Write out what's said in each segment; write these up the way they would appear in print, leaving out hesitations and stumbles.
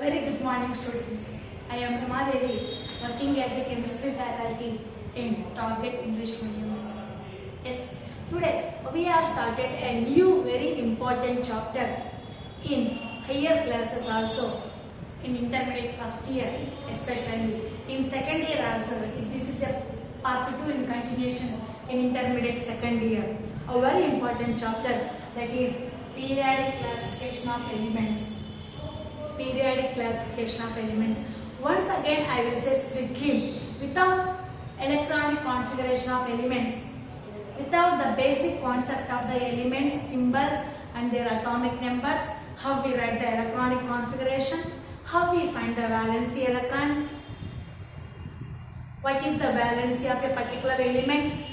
Very good morning, students. I am Rama Devi, working as a chemistry faculty in Target English Medium School. Yes, today we have started a new very important chapter in higher classes also, in intermediate first year especially, in second year also. This is a part 2 in continuation in intermediate second year. A very important chapter, that is periodic classification of elements. Periodic classification of elements. Once again I will say strictly, without electronic configuration of elements, without the basic concept of the elements, symbols and their atomic numbers, how we write the electronic configuration, how we find the valency electrons, what is the valency of a particular element.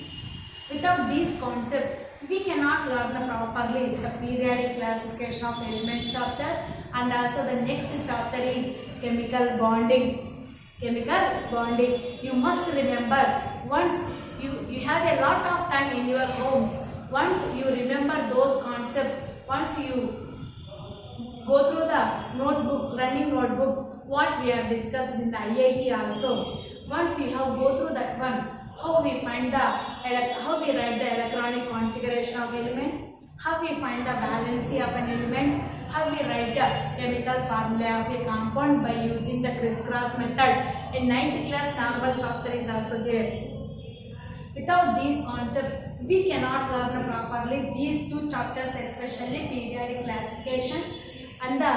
Without these concepts, we cannot learn properly the periodic classification of elements chapter, and also the next chapter is chemical bonding. Chemical bonding. You must remember, once you have a lot of time in your homes, once you remember those concepts, once you go through the notebooks, running notebooks, what we have discussed in the IIT also, once you have go through that one, how we find the, how we write the electronic configuration of elements, how we find the valency of an element, how we write the chemical formula of a compound by using the crisscross method. In 9th class normal chapter is also there. Without these concepts, we cannot learn properly these two chapters, especially periodic classification and the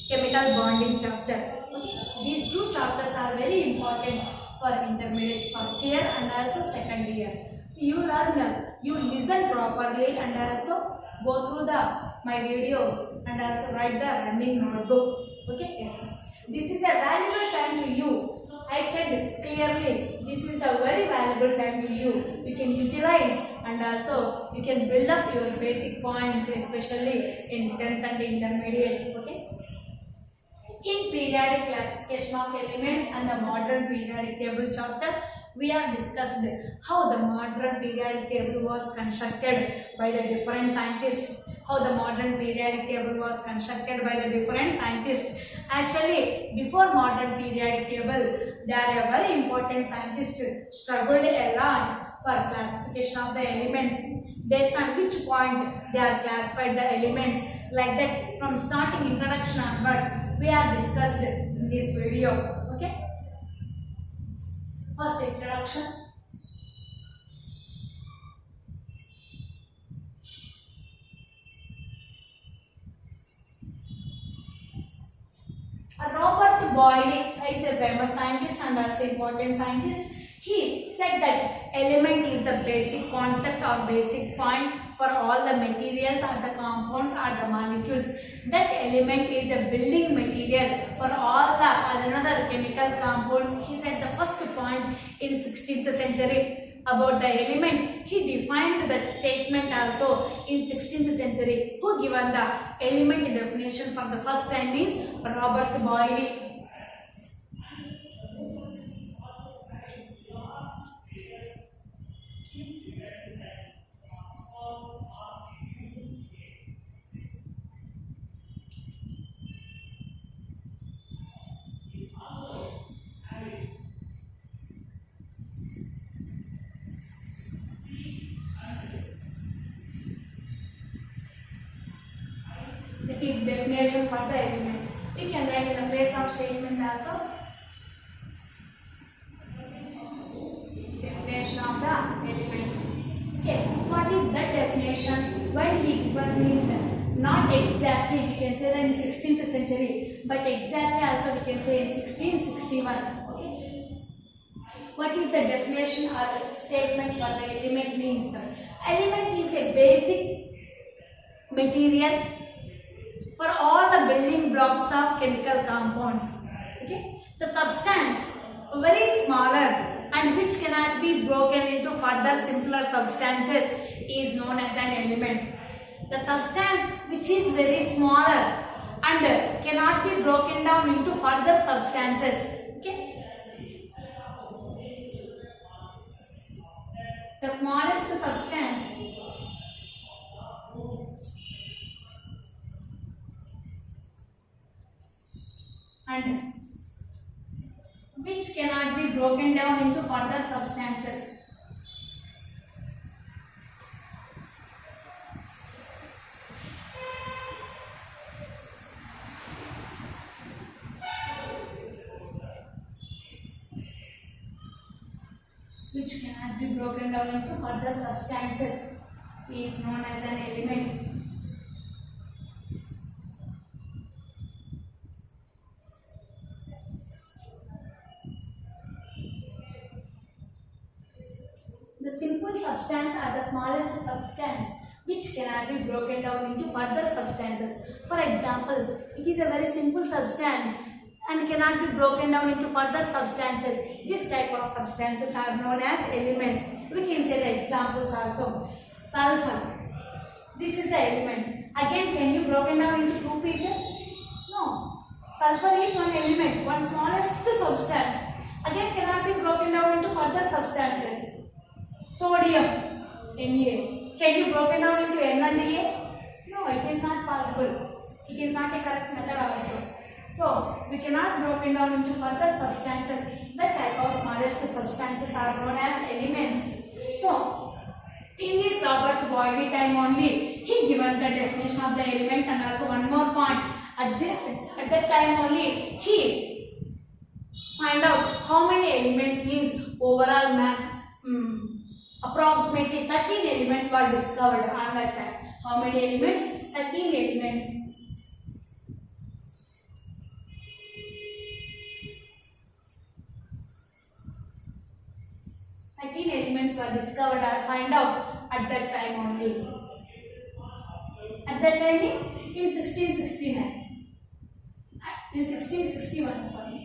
chemical bonding chapter. Okay. These two chapters are very important for intermediate first year and also second year. So you learn, you listen properly and also go through my videos and also write the running notebook. Okay, yes. This is a valuable time to you. I said clearly, this is the very valuable time to you. You can utilize and also you can build up your basic points, especially in 10th and intermediate. Okay. In periodic classification of elements and the modern periodic table chapter, we have discussed how the modern periodic table was constructed by the different scientists. How the modern periodic table was constructed by the different scientists. Actually, before modern periodic table, there are very important scientists struggled a lot for classification of the elements. Based on which point they are classified the elements, like that from starting introduction onwards, we have discussed in this video. Okay. First introduction. Robert Boyle is a famous scientist and also important scientist. He said that element is the basic concept or basic point for all the materials or the compounds or the molecules. That element is a building material for all the another chemical compounds. He said the first point in 16th century about the element. He defined that statement also in 16th century. Who given the element definition for the first time is Robert Boyle. That is definition for the elements. We can write in the place of statement also. Definition of the element. Okay, what is that definition? When he given means not exactly, we can say that in 16th century, but exactly also we can say in 1661. Okay. What is the definition or statement for the element means? Element is a basic material for all the building blocks of chemical compounds. Okay. The substance very smaller and which cannot be broken into further simpler substances is known as an element. The substance which is very smaller and cannot be broken down into further substances. Okay. The smallest substance and which cannot be broken down into further substances. Which cannot be broken down into further substances is known as an element. The simple substance are the smallest substance which cannot be broken down into further substances. For example, it is a very simple substance and cannot be broken down into further substances. This type of substances are known as elements. We can say the examples also. Sulfur. This is the element. Again, can you broken down into two pieces? No. Sulfur is one element, one smallest substance. Again, cannot be broken down into further substances. Sodium, Na. Can you broken down into N and A? No, it is not possible. It is not a correct method also. So, we cannot broken down into further substances. The type of smallest substances are known as elements. So, in this Robert Boyle time only, he given the definition of the element and also one more point. At that time only, he find out how many elements means overall approximately 13 elements were discovered on that time. How many elements? 13 elements. 13 elements were discovered or find out at that time only. At that time is in 1669. In 1661, sorry.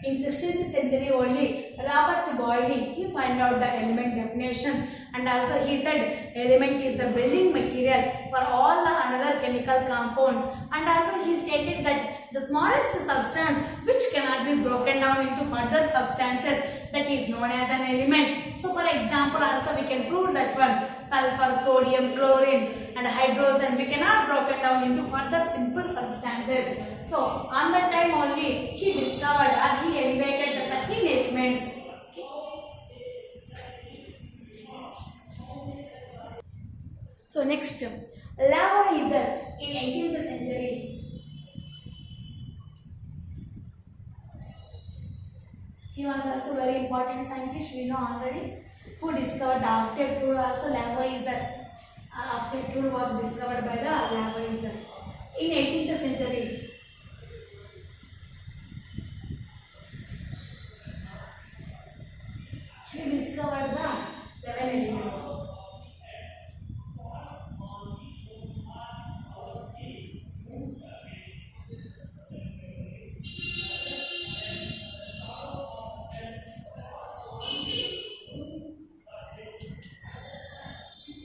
In 16th century only, Robert Boyle, he find out the element definition and also he said element is the building material for all the another chemical compounds, and also he stated that the smallest substance which cannot be broken down into further substances, that is known as an element. So for example also we can prove that one, sulfur, sodium, chlorine and hydrogen, we cannot broken down into further simple substances. So on that time only he discovered or he elevated the 13 elements. So next, Lavoisier in 18th century. He was also very important scientist, we know already, who discovered the octet rule. Also Lavoisier, octet rule was discovered by the Lavoisier in 18th century. He discovered the 11 elements.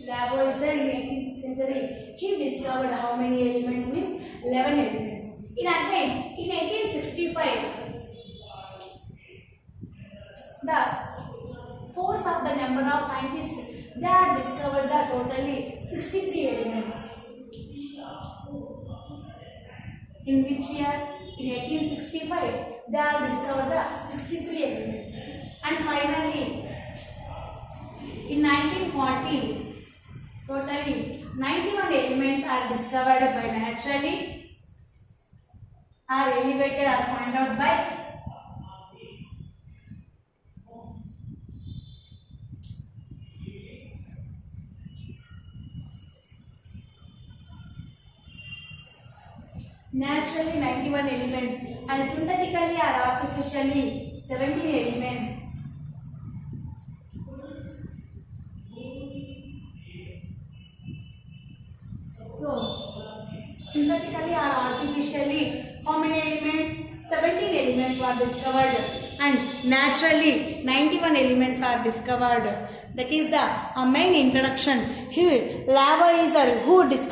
Lavoisier in 18th century, he discovered how many elements means 11 elements. In 1865, the force of the number of scientists, they have discovered the totally 63 elements. In which year? In 1865, they have discovered the 63 elements. And finally, in 1940, totally 91 elements are discovered by naturally, are elevated or found out by naturally 91 elements and synthetically or artificially 17 elements. So, synthetically or artificially, how many elements? 17 elements were discovered and naturally 91 elements are discovered. That is the main introduction. He, Lavoisier, who produced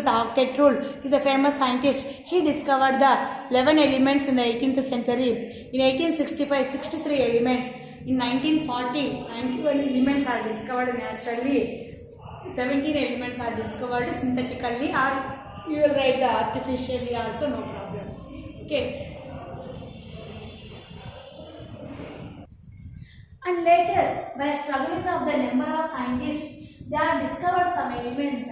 the octet rule, is a famous scientist. He discovered the 11 elements in the 18th century. In 1865, 63 elements. In 1940, 91 elements are discovered naturally. 17 elements are discovered synthetically, or you will write the artificially also, no problem. Okay. And later, by struggling of the number of scientists, they have discovered some elements.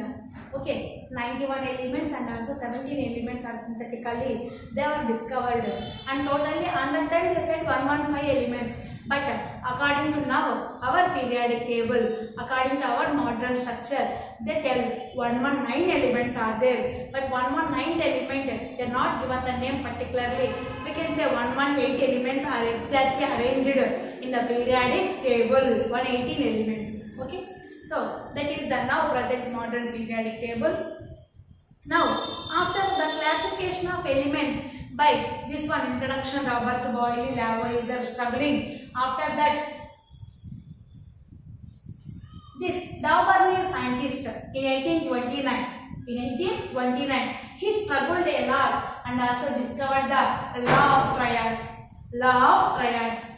Okay, 91 elements and also 17 elements are synthetically they were discovered. And totally under time they said 115 elements. But according to now, our periodic table, according to our modern structure, they tell 119 elements are there. But 119th element, they are not given the name particularly. We can say 118 elements are exactly arranged in the periodic table, 118 elements. Okay. So that is the now present modern periodic table. Now after the classification of elements by this one introduction Robert Boyle, Lavoisier struggling. After that this Dauvergne scientist in 1829 he struggled a lot and also discovered the law of triads.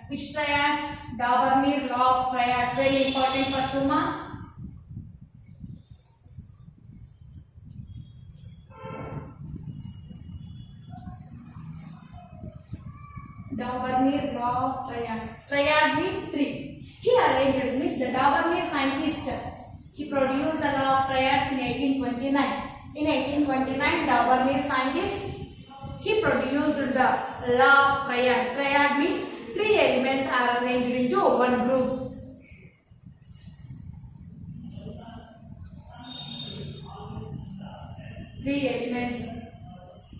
Which triads? Dauvergne law of triads, very important for 2 marks. Dauvergne law of triads. Triad means 3. He arranged, means the Dauvergne scientist, he produced the law of triads in 1829. In 1829, Dauvergne scientist, he produced the law of triad. Triad means 3 elements are arranged into 1 groups. Three elements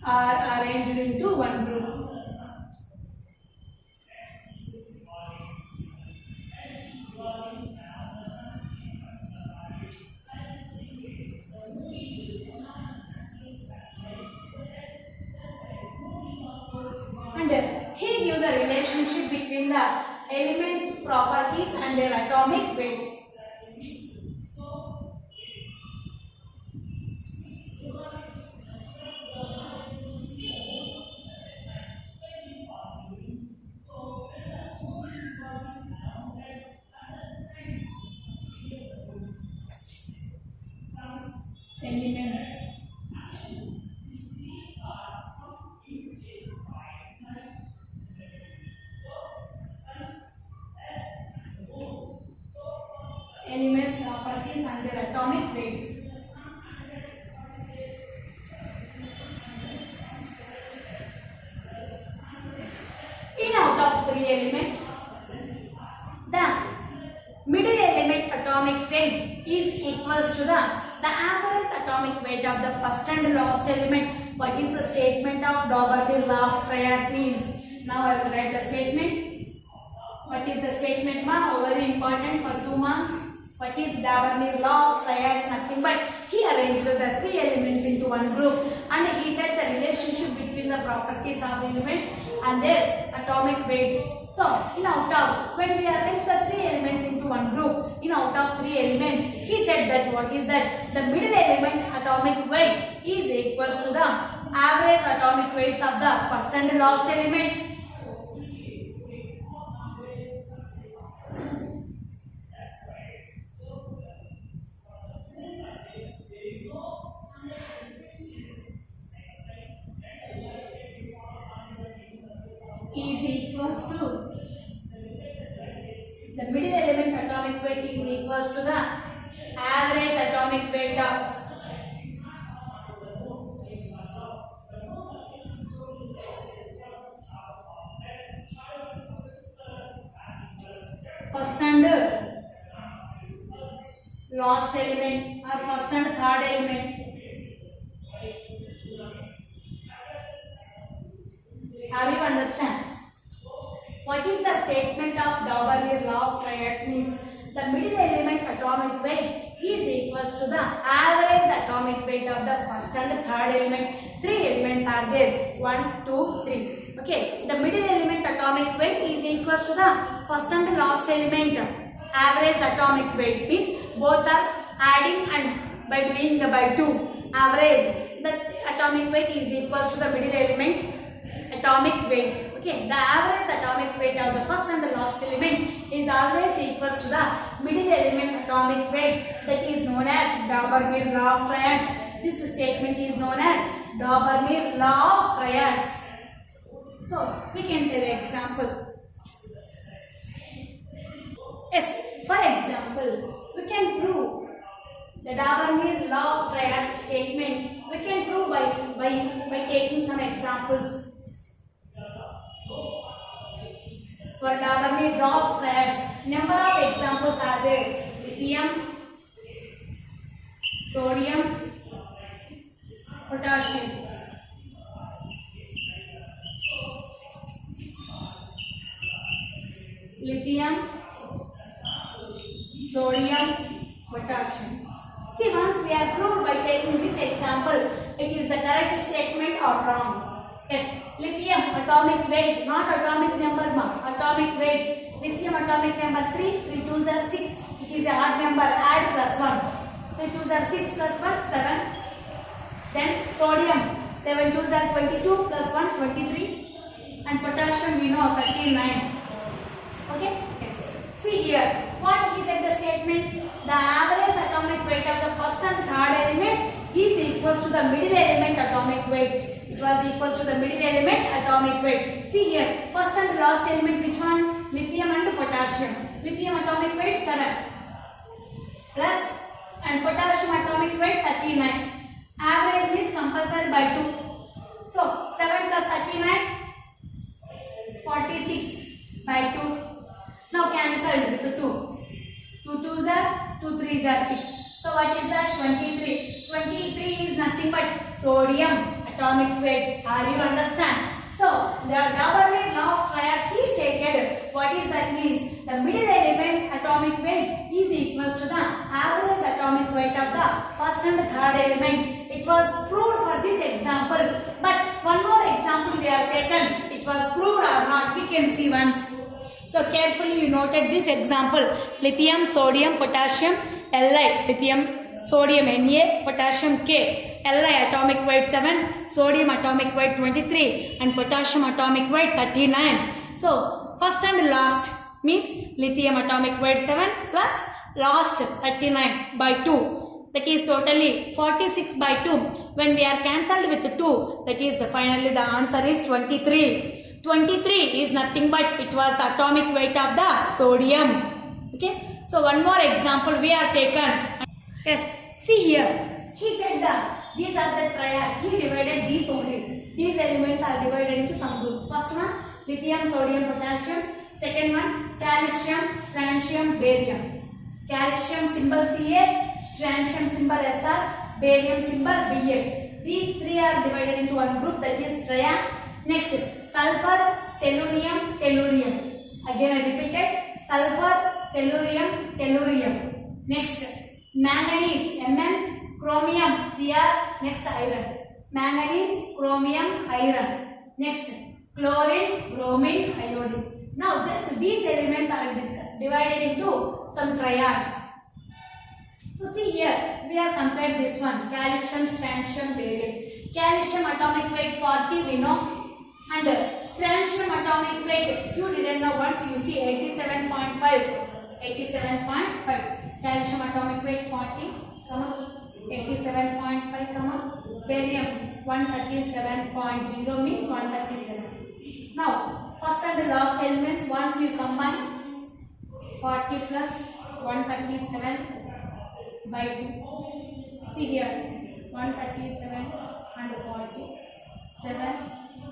are arranged into 1 group. And he gives the relationship between the elements' properties and their atomic weights. Elements, properties and their atomic weights. In out of 3 elements, the middle element atomic weight is equals to the average atomic weight of the first and last element. What is the statement of Dauvergne law of triads means? Now I will write the statement. What is the statement, ma? Very important for 2 marks. What is Dauvergne law of triads? Nothing but he arranged the 3 elements into 1 group and he said the relationship between the properties of elements and their atomic weights. So, in out of, when we arrange the 3 elements into 1 group, in out of 3 elements, he said that what is that? The middle element atomic weight is equals to the average atomic weights of the first and last element. Is equals to the middle element atomic weight is equals to the average atomic weight of first and last element or first and third element. Have you understand? What is the statement of Dauvergne law of triads means? The middle element atomic weight is equals to the average atomic weight of the first and third element. 3 elements are there. 1, 2, 3. Okay. The middle element atomic weight is equals to the first and last element. Average atomic weight means both are adding and by doing the by 2. Average. The atomic weight is equals to the middle element atomic weight. Okay, the average atomic weight of the first and the last element is always equals to the middle element atomic weight, that is known as Dauvergne law of triads. This statement is known as Dauvergne law of triads. So we can say the example. Yes, for example, we can prove the Davarmir law of triads statement. We can prove by taking some examples. For Davarmir law of triads, number of examples are there: lithium, sodium, potassium. Lithium, sodium, potassium. See, once we are proved by taking this example, it is the correct statement or wrong. Yes, lithium atomic weight, not atomic number, atomic weight. Lithium atomic number 3, 3 2s are 6. It is a odd number, add plus 1. 3 2s are 6 plus 1, 7. Then sodium, 11 2s are 22 plus 1, 23. And potassium we know 39. Okay? Yes. See here, what he said the statement? The average atomic weight of the first and third elements is equals to the middle element atomic weight. It was equals to the middle element atomic weight. See here, first and last element which one? Lithium and potassium. Lithium atomic weight 7 plus and potassium atomic weight 39. Average is compulsory by 2. So 7 plus 39, 46 by 2. Now cancelled with 2. 2 2s are 2 3s are 6. So what is that? 23. 23 is nothing but sodium atomic weight. Are you understand? So the Davarmir law of triads he stated what is that means the middle element atomic weight is equals to the average atomic weight of the first and third element. It was proved for this example, but one more example we have taken. It was proved or not? We can see once. So carefully you noted this example: lithium, sodium, potassium, Li, lithium, sodium Na, potassium K. Li atomic weight 7, sodium atomic weight 23 and potassium atomic weight 39. So first and last means lithium atomic weight 7 plus last 39 by 2. That is totally 46 by 2. When we are cancelled with 2, that is finally the answer is 23. 23 is nothing but it was the atomic weight of the sodium. Okay. So one more example we are taken. Yes. See here. He said that these are the triads. He divided these only. These elements are divided into some groups. First one lithium, sodium, potassium. Second one calcium, strontium, barium. Calcium symbol Ca, strontium symbol Sr, barium symbol Ba. These three are divided into one group, that is triad. Next, sulfur, selenium, tellurium. Again I repeated, sulfur, selenium, tellurium. Next, manganese, Mn, chromium, Cr. Next, iron. Manganese, chromium, iron. Next, chlorine, bromine, iodine. Now, just these elements are divided into some triads. So, see here, we have compared this one, calcium, strontium, barium. Calcium atomic weight 40, we know. And strontium atomic weight, you didn't know once, you see 87.5. 87.5. Calcium atomic weight 40, 87.5, barium 137.0 means 137. Now, first and the last elements, once you combine 40 plus 137 by 2. See here, 137 and 40, 7,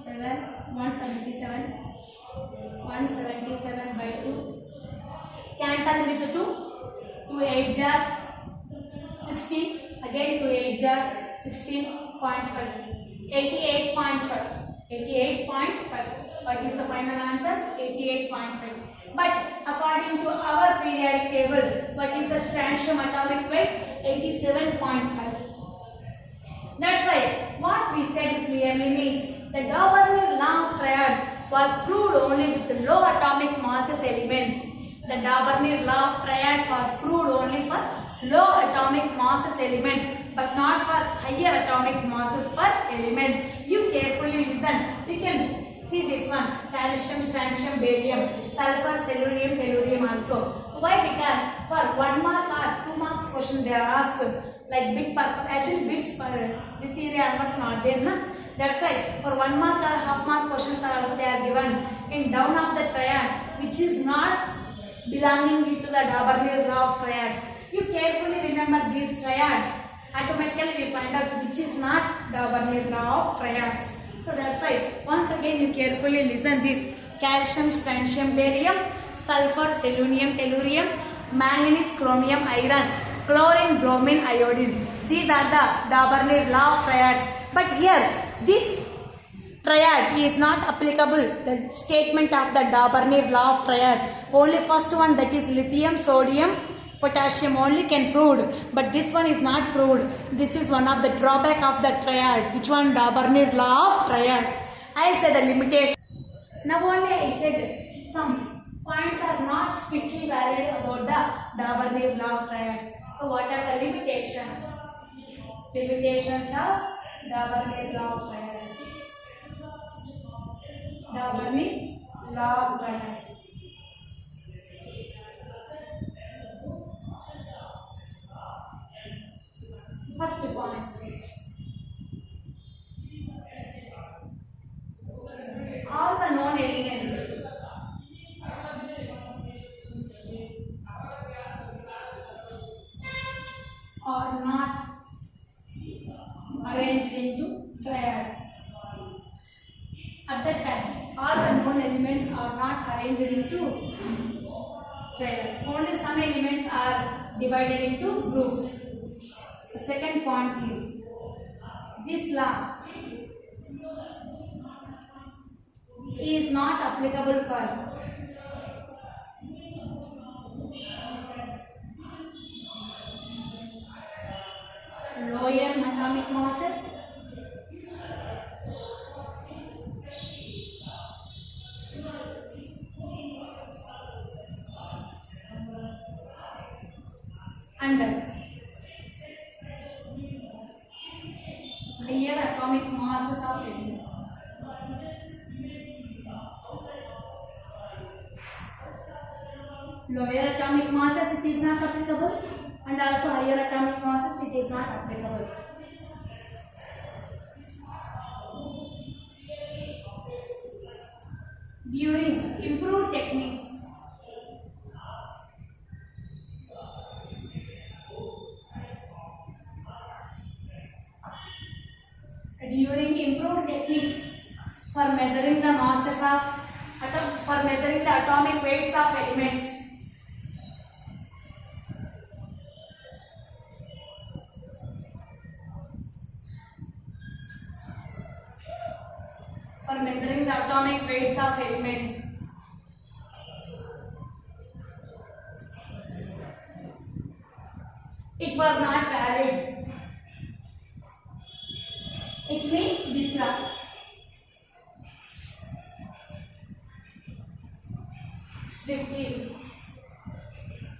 177 by 2. Cancel with 2. 2 8 jar 60. Again 2 8 jar 16.5. 88.5. 88.5. What is the final answer? 88.5. But according to our periodic table, what is the strontium atomic weight? 87.5. That's why what we said clearly means the Davarmir law of triads was proved only with low atomic masses elements. The Davarmir law of triads was proved only for low atomic masses elements, but not for higher atomic masses for elements. You carefully listen. We can see this one: calcium, strontium, barium, sulfur, selenium, tellurium also. Why? Because for 1 mark or 2 marks question they are asked like bit per, actually bits per this area onwards not there, na? That's why for 1 mark or half mark questions are also they are given in down of the triads, which is not belonging to the Dabarnir law of triads. You carefully remember these triads. Automatically we find out which is not Dabarnir law of triads. So that's why once again you carefully listen this: calcium, strontium, barium, sulfur, selenium, tellurium, manganese, chromium, iron, chlorine, bromine, iodine. These are the Dabarnir law of triads. But here this triad is not applicable. The statement of the Dabarnir law of triads, only first one, that is lithium, sodium, potassium, only can proved, but this one is not proved. This is one of the drawback of the triad. Which one? Dabarnir law of triads. I'll say the limitation. Now only I said some points are not strictly valid about the Dabarnir law of triads. So what are the limitations? Limitations of Dabarnir law of triads. Dabarnir law of triads. First point. All the known elements are not arranged into triads. At that time, all the known elements are not arranged into triads. Only some elements are divided into groups. The second point is this law is not applicable for lower atomic masses and higher atomic masses of elements. Lower atomic masses it is not applicable, and also higher atomic masses it is not applicable. During improved techniques, for measuring the masses of for measuring the atomic weights of elements, for measuring the atomic weights of elements, it was not valid. It means this law. Strictly.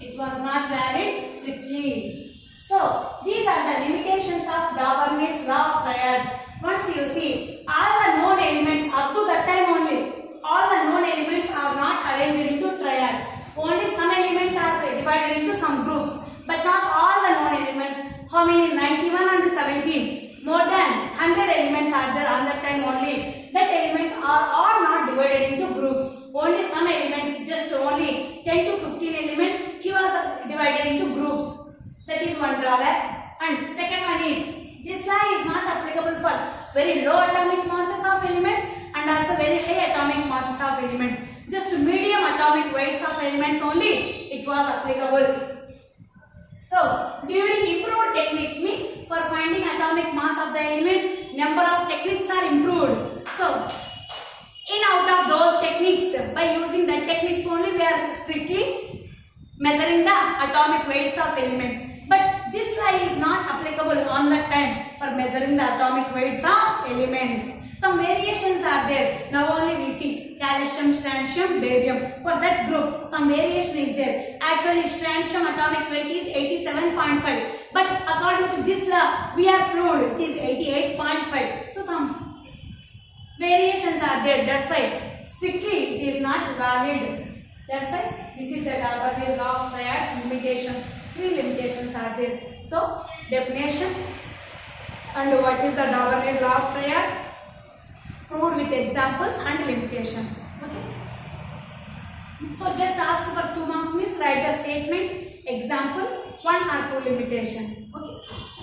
It was not valid strictly. So, these are the limitations of Dabarnir's law of triads. Once you see, all the known elements up to that time only, all the known elements are not arranged into triads. Only some elements are divided into some groups, but not all the known elements. How many? 91 and 17. More than 100 elements are there on that time only. That elements are all not divided into groups. Only some elements, just only 10 to 15 elements, he was divided into groups. That is one drawback. And second one is, this law is not applicable for very low atomic masses of elements and also very high atomic masses of elements. Just medium atomic weights of elements only it was applicable. So, during improved techniques means for finding atomic mass of the elements, number of techniques are improved. So, in out of those techniques, by using that techniques only we are strictly measuring the atomic weights of elements. But this law is not applicable on that time for measuring the atomic weights of elements. Some variations are there. Now only we see calcium, strontium, barium. For that group, some variation is there. Actually, strontium atomic weight is 87.5. But according to this law, we have proved it is 88.5. So some variations are there. That's why strictly it is not valid. That's why this is the Dabarnir law of triads limitations. 3 limitations are there. So definition and what is the Dabarnir law of triad? proved with examples and limitations. Okay. So just ask for 2 marks means write the statement, example, 1 or 2 limitations. Okay.